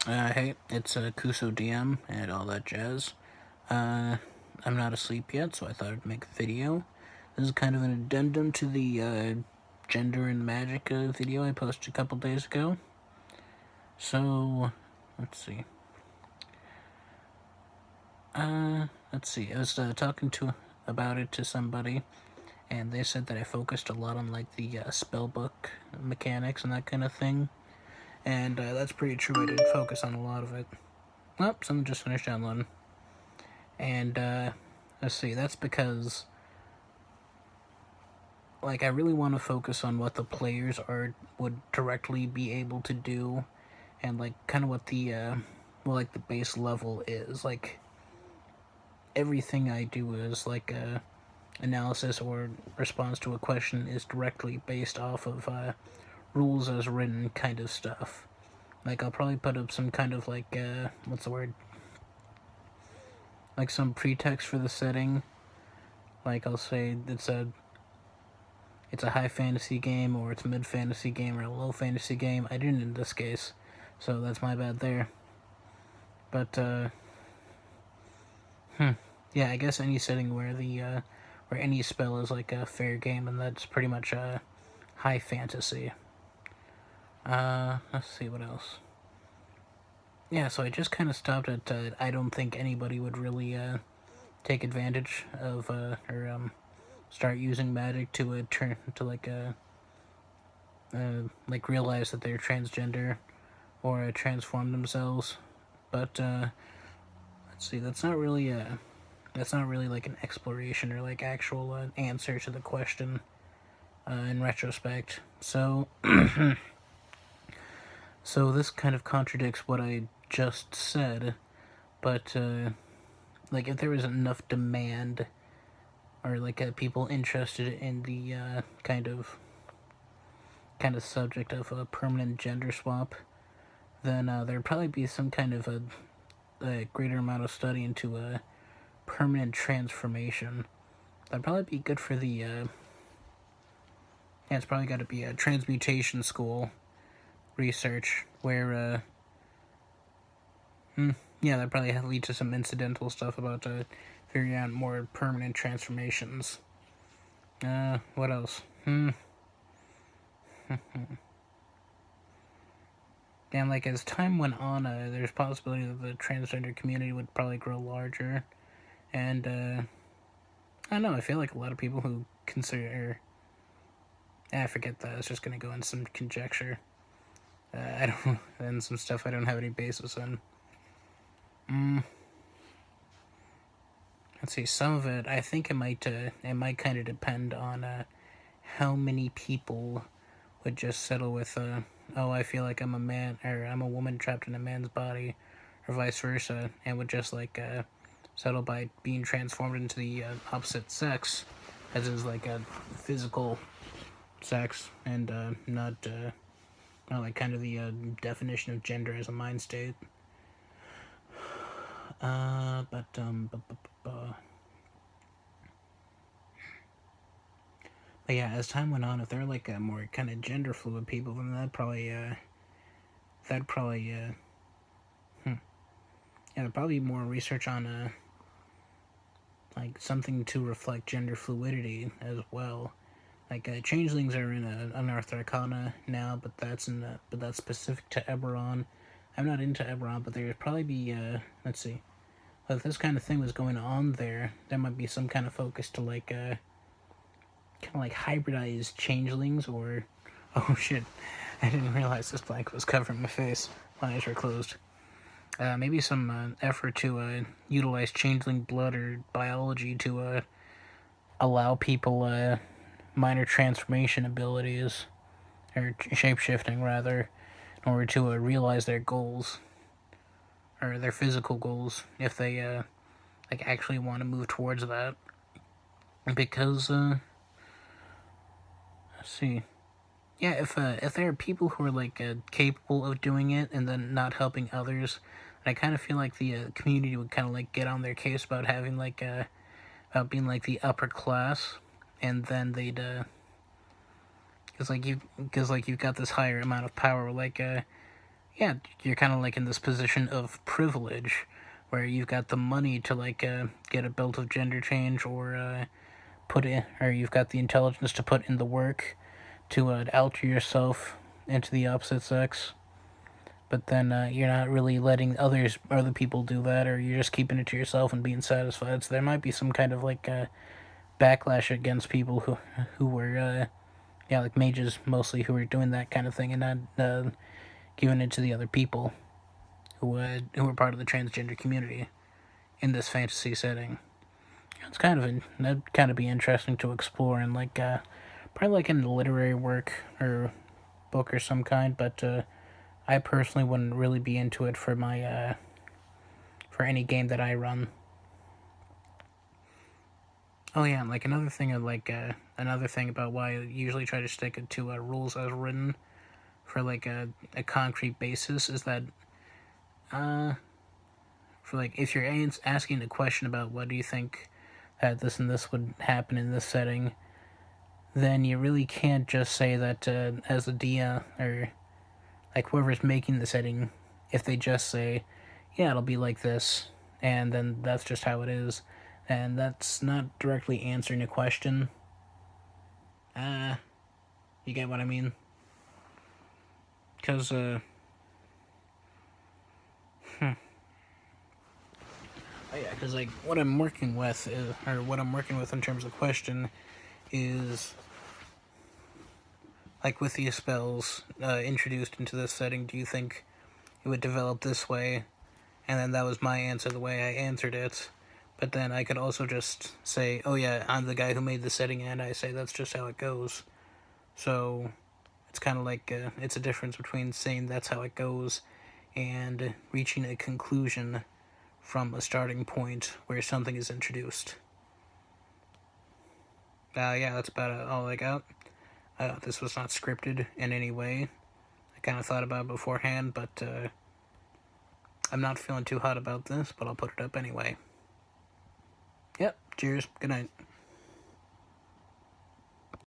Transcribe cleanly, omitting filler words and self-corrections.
Hey, it's Kuso DM and all that jazz. Uh, I'm not asleep yet, so I thought I'd make a video. This is kind of an addendum to the gender and magic video I posted a couple days ago. So, let's see. I was talking about it to somebody, and they said that I focused a lot on like the spell book mechanics and that kind of thing. And that's pretty true. I did focus on a lot of it. Oh, someone just finished downloading. And let's see, that's because like I really want to focus on what the players would directly be able to do, and like kind of what the like the base level is. Like everything I do is like a analysis or response to a question is directly based off of rules as written kind of stuff. Like I'll probably put up some kind of like what's the word? Like some pretext for the setting. Like I'll say it's a high fantasy game, or it's a mid fantasy game, or a low fantasy game. I didn't in this case, so that's my bad there. But yeah, I guess any setting where the where any spell is like a fair game, and that's pretty much high fantasy. Let's see what else. Yeah, so I just kind of stopped at I don't think anybody would really take advantage of or start using magic to turn to like realize that they're transgender or transform themselves. But let's see, that's not really like an exploration or like actual answer to the question in retrospect. So so this kind of contradicts what I just said, but like if there was enough demand or like people interested in the kind of subject of a permanent gender swap, then there'd probably be some kind of a greater amount of study into a permanent transformation. That'd probably be good for the yeah, it's probably got to be a transmutation school research where yeah, that'd probably lead to some incidental stuff about figuring out more permanent transformations. What else? And like as time went on, there's possibility that the transgender community would probably grow larger, and I don't know. I feel like a lot of people who consider, forget that. It's just gonna go in some conjecture. I don't, and some stuff I don't have any basis in. Let's see. Some of it, I think it might kind of depend on how many people would just settle with oh, I feel like I'm a man, or I'm a woman trapped in a man's body, or vice versa, and would just like settle by being transformed into the opposite sex, as is like a physical sex, and not like kind of the definition of gender as a mind state. But yeah, as time went on, if they're like more kind of gender fluid people, then that'd probably yeah, there'd probably be more research on like something to reflect gender fluidity as well. Like changelings are in Unearthed Arcana now, but that's specific to Eberron. I'm not into Eberron, but there'd probably be let's see, if this kind of thing was going on there might be some kind of focus to like kind of like hybridized changelings, or oh shit, I didn't realize this blanket was covering my face. My eyes were closed. Maybe some effort to utilize changeling blood or biology to allow people minor transformation abilities, or shape-shifting rather, in order to realize their goals, or their physical goals, if they like actually want to move towards that. Because let's see, yeah, if there are people who are like capable of doing it and then not helping others, I kind of feel like the community would kind of like get on their case about having like about being like the upper class, and then they'd because like you've got this higher amount of power, like yeah, you're kind of like in this position of privilege where you've got the money to like get a belt of gender change or put in, or you've got the intelligence to put in the work to alter yourself into the opposite sex. But then you're not really letting other people do that, or you're just keeping it to yourself and being satisfied. So there might be some kind of like backlash against people who were yeah, like mages mostly, who were doing that kind of thing and not giving it to the other people who were part of the transgender community in this fantasy setting. It's kind of that'd kind of be interesting to explore in like probably like in a literary work or book or some kind. But I personally wouldn't really be into it for my for any game that I run. Oh yeah, and like another thing about why I usually try to stick to rules as written for like a concrete basis is that uh for like if you're asking a question about what do you think that this and this would happen in this setting, then you really can't just say that as a DM or like whoever's making the setting, if they just say, yeah, it'll be like this, and then that's just how it is, and that's not directly answering a question. Uh, you get what I mean? Because, oh yeah, because like what I'm working with, or what I'm working with in terms of question, is like with these spells introduced into this setting, do you think it would develop this way? And then that was my answer, the way I answered it. But then I could also just say, oh yeah, I'm the guy who made the setting, and I say that's just how it goes. So it's kind of like it's a difference between saying that's how it goes and reaching a conclusion from a starting point where something is introduced. Yeah, that's about all I got. This was not scripted in any way. I kind of thought about it beforehand, but I'm not feeling too hot about this, but I'll put it up anyway. Yep, cheers, good night.